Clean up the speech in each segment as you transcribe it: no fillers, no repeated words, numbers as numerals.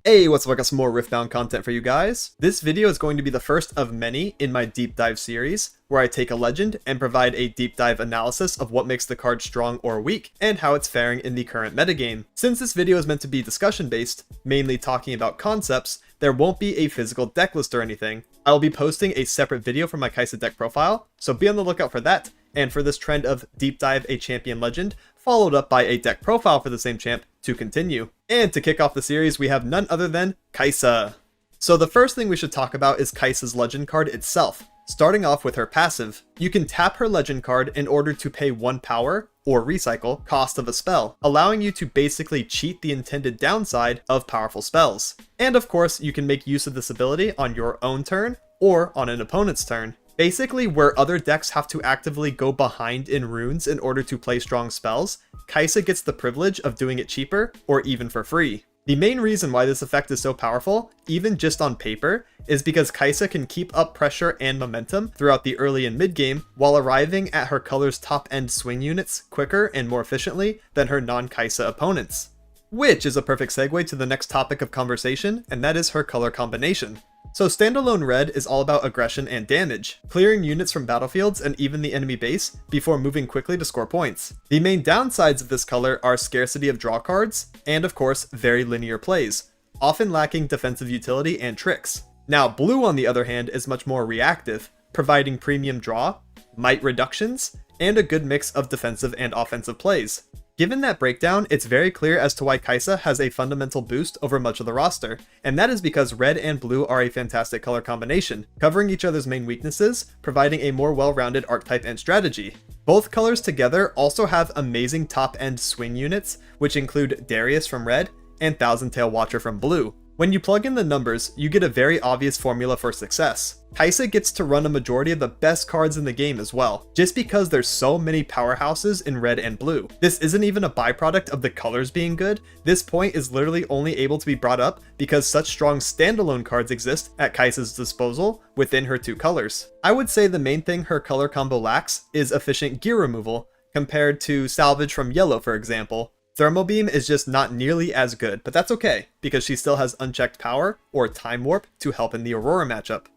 Hey, what's up? I got some more Riftbound content for you guys. This video is going to be the first of many in my deep dive series, where I take a legend and provide a deep dive analysis of what makes the card strong or weak, and how it's faring in the current metagame. Since this video is meant to be discussion based, mainly talking about concepts, there won't be a physical deck list or anything. I will be posting a separate video from my Kaisa deck profile, so be on the lookout for that, and for this trend of deep dive a champion legend, followed up by a deck profile for the same champ to continue. And to kick off the series, we have none other than Kaisa. So the first thing we should talk about is Kaisa's legend card itself. Starting off with her passive, you can tap her legend card in order to pay 1 power, or recycle, cost of a spell, allowing you to basically cheat the intended downside of powerful spells. And of course, you can make use of this ability on your own turn, or on an opponent's turn. Basically, where other decks have to actively go behind in runes in order to play strong spells, Kaisa gets the privilege of doing it cheaper, or even for free. The main reason why this effect is so powerful, even just on paper, is because Kaisa can keep up pressure and momentum throughout the early and mid game, while arriving at her color's top end swing units quicker and more efficiently than her non-Kaisa opponents. Which is a perfect segue to the next topic of conversation, and that is her color combination. So standalone red is all about aggression and damage, clearing units from battlefields and even the enemy base before moving quickly to score points. The main downsides of this color are scarcity of draw cards, and of course very linear plays, often lacking defensive utility and tricks. Now blue on the other hand is much more reactive, providing premium draw, might reductions, and a good mix of defensive and offensive plays. Given that breakdown, it's very clear as to why Kaisa has a fundamental boost over much of the roster, and that is because red and blue are a fantastic color combination, covering each other's main weaknesses, providing a more well-rounded archetype and strategy. Both colors together also have amazing top-end swing units, which include Darius from red and Thousand Tail Watcher from blue. When you plug in the numbers, you get a very obvious formula for success. Kaisa gets to run a majority of the best cards in the game as well, just because there's so many powerhouses in red and blue. This isn't even a byproduct of the colors being good. This point is literally only able to be brought up because such strong standalone cards exist at Kaisa's disposal within her 2 colors. I would say the main thing her color combo lacks is efficient gear removal, compared to salvage from yellow, for example. Thermal Beam is just not nearly as good, but that's okay, because she still has unchecked power, or Time Warp, to help in the Aurora matchup.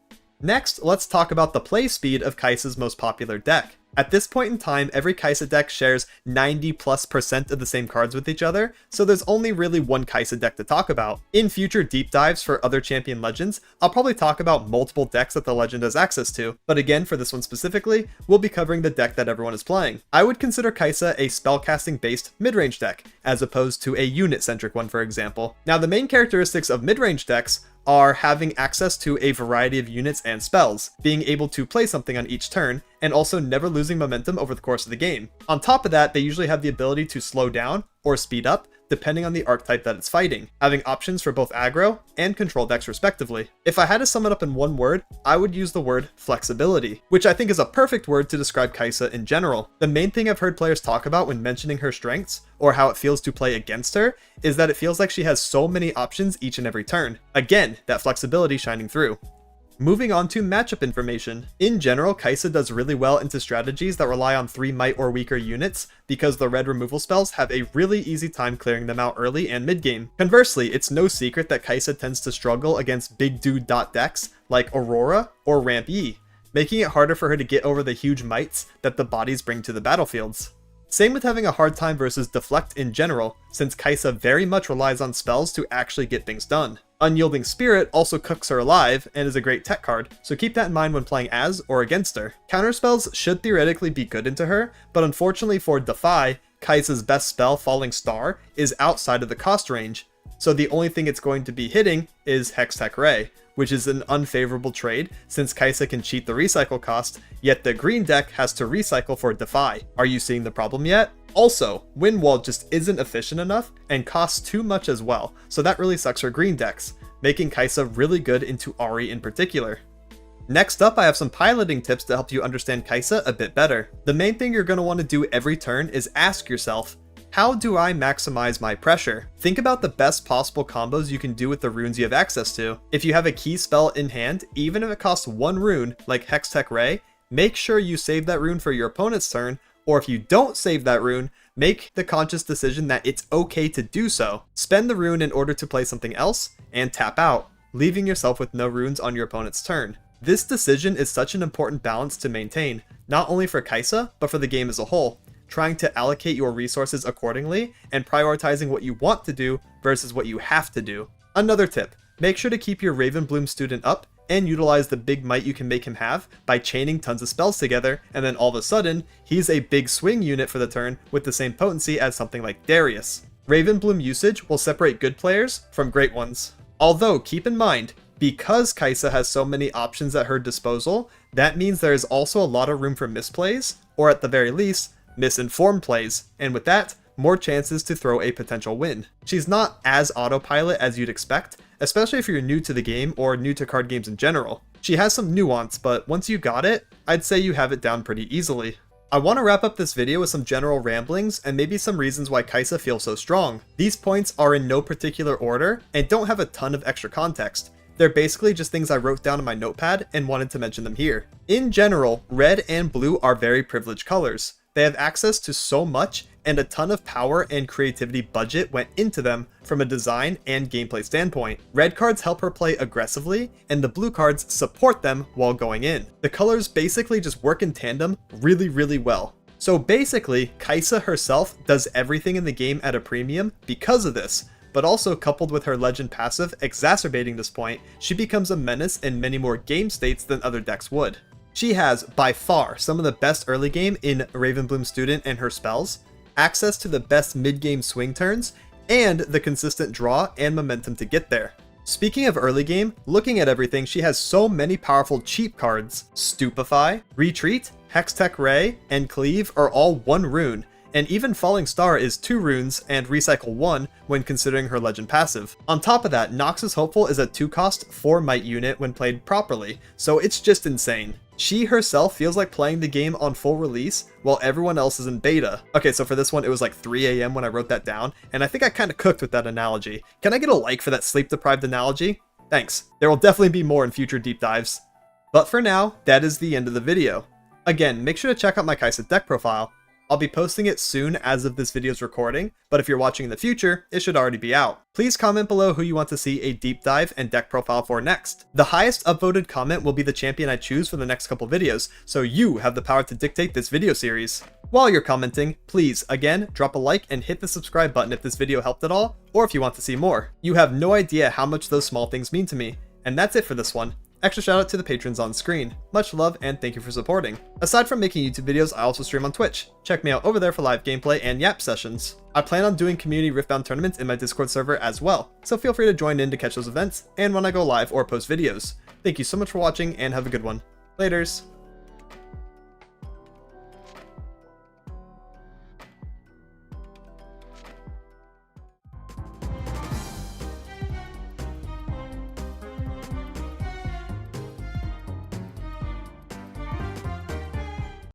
Next, let's talk about the play speed of Kaisa's most popular deck. At this point in time, every Kaisa deck shares 90+% of the same cards with each other, so there's only really one Kaisa deck to talk about. In future deep dives for other champion legends, I'll probably talk about multiple decks that the legend has access to, but again, for this one specifically, we'll be covering the deck that everyone is playing. I would consider Kaisa a spellcasting based mid-range deck, as opposed to a unit-centric one, for example. Now, the main characteristics of mid-range decks are having access to a variety of units and spells, being able to play something on each turn, and also never losing momentum over the course of the game. On top of that, they usually have the ability to slow down or speed up, depending on the archetype that it's fighting, having options for both aggro and control decks respectively. If I had to sum it up in one word, I would use the word flexibility, which I think is a perfect word to describe Kaisa in general. The main thing I've heard players talk about when mentioning her strengths, or how it feels to play against her, is that it feels like she has so many options each and every turn. Again, that flexibility shining through. Moving on to matchup information. In general, Kaisa does really well into strategies that rely on 3 might or weaker units, because the red removal spells have a really easy time clearing them out early and mid-game. Conversely, it's no secret that Kaisa tends to struggle against big dude dot decks like Aurora or Ramp E, making it harder for her to get over the huge mights that the bodies bring to the battlefields. Same with having a hard time versus Deflect in general, since Kaisa very much relies on spells to actually get things done. Unyielding Spirit also cooks her alive and is a great tech card, so keep that in mind when playing as or against her. Counterspells should theoretically be good into her, but unfortunately for Defy, Kaisa's best spell, Falling Star, is outside of the cost range, so the only thing it's going to be hitting is Hextech Ray, which is an unfavorable trade since Kaisa can cheat the recycle cost, yet the green deck has to recycle for Defy. Are you seeing the problem yet? Also, Windwall just isn't efficient enough and costs too much as well, so that really sucks for green decks, making Kaisa really good into Ahri in particular. Next up, I have some piloting tips to help you understand Kaisa a bit better. The main thing you're going to want to do every turn is ask yourself, how do I maximize my pressure? Think about the best possible combos you can do with the runes you have access to. If you have a key spell in hand, even if it costs 1 rune, like Hextech Ray, make sure you save that rune for your opponent's turn, Or if you don't save that rune, make the conscious decision that it's okay to do so. Spend the rune in order to play something else, and tap out, leaving yourself with no runes on your opponent's turn. This decision is such an important balance to maintain, not only for Kaisa, but for the game as a whole, trying to allocate your resources accordingly and prioritizing what you want to do versus what you have to do. Another tip, make sure to keep your Ravenbloom student up and utilize the big might you can make him have by chaining tons of spells together, and then all of a sudden, he's a big swing unit for the turn with the same potency as something like Darius. Ravenbloom usage will separate good players from great ones. Although, keep in mind, because Kaisa has so many options at her disposal, that means there is also a lot of room for misplays, or at the very least, misinformed plays, and with that, more chances to throw a potential win. She's not as autopilot as you'd expect, especially if you're new to the game or new to card games in general. She has some nuance, but once you got it, I'd say you have it down pretty easily. I want to wrap up this video with some general ramblings and maybe some reasons why Kaisa feels so strong. These points are in no particular order and don't have a ton of extra context. They're basically just things I wrote down in my notepad and wanted to mention them here. In general, red and blue are very privileged colors. They have access to so much, and a ton of power and creativity budget went into them from a design and gameplay standpoint. Red cards help her play aggressively, and the blue cards support them while going in. The colors basically just work in tandem really well. So basically, Kaisa herself does everything in the game at a premium because of this, but also coupled with her legend passive exacerbating this point, she becomes a menace in many more game states than other decks would. She has, by far, some of the best early game in Ravenbloom Student and her spells, access to the best mid-game swing turns, and the consistent draw and momentum to get there. Speaking of early game, looking at everything, she has so many powerful cheap cards. Stupefy, Retreat, Hextech Ray, and Cleave are all 1 rune, and even Falling Star is 2 runes and Recycle 1 when considering her legend passive. On top of that, Nox's Hopeful is a 2-cost 4 might unit when played properly, so it's just insane. She herself feels like playing the game on full release while everyone else is in beta. Okay, so for this one, it was like 3 AM when I wrote that down, and I think I kind of cooked with that analogy. Can I get a like for that sleep-deprived analogy? Thanks. There will definitely be more in future deep dives. But for now, that is the end of the video. Again, make sure to check out my Kaisa deck profile. I'll be posting it soon as of this video's recording, but if you're watching in the future, it should already be out. Please comment below who you want to see a deep dive and deck profile for next. The highest upvoted comment will be the champion I choose for the next couple videos, so you have the power to dictate this video series. While you're commenting, please, again, drop a like and hit the subscribe button if this video helped at all, or if you want to see more. You have no idea how much those small things mean to me. And that's it for this one. Extra shout out to the patrons on screen. Much love and thank you for supporting. Aside from making YouTube videos, I also stream on Twitch. Check me out over there for live gameplay and Yap sessions. I plan on doing community Riftbound tournaments in my Discord server as well, so feel free to join in to catch those events and when I go live or post videos. Thank you so much for watching and have a good one. Laters.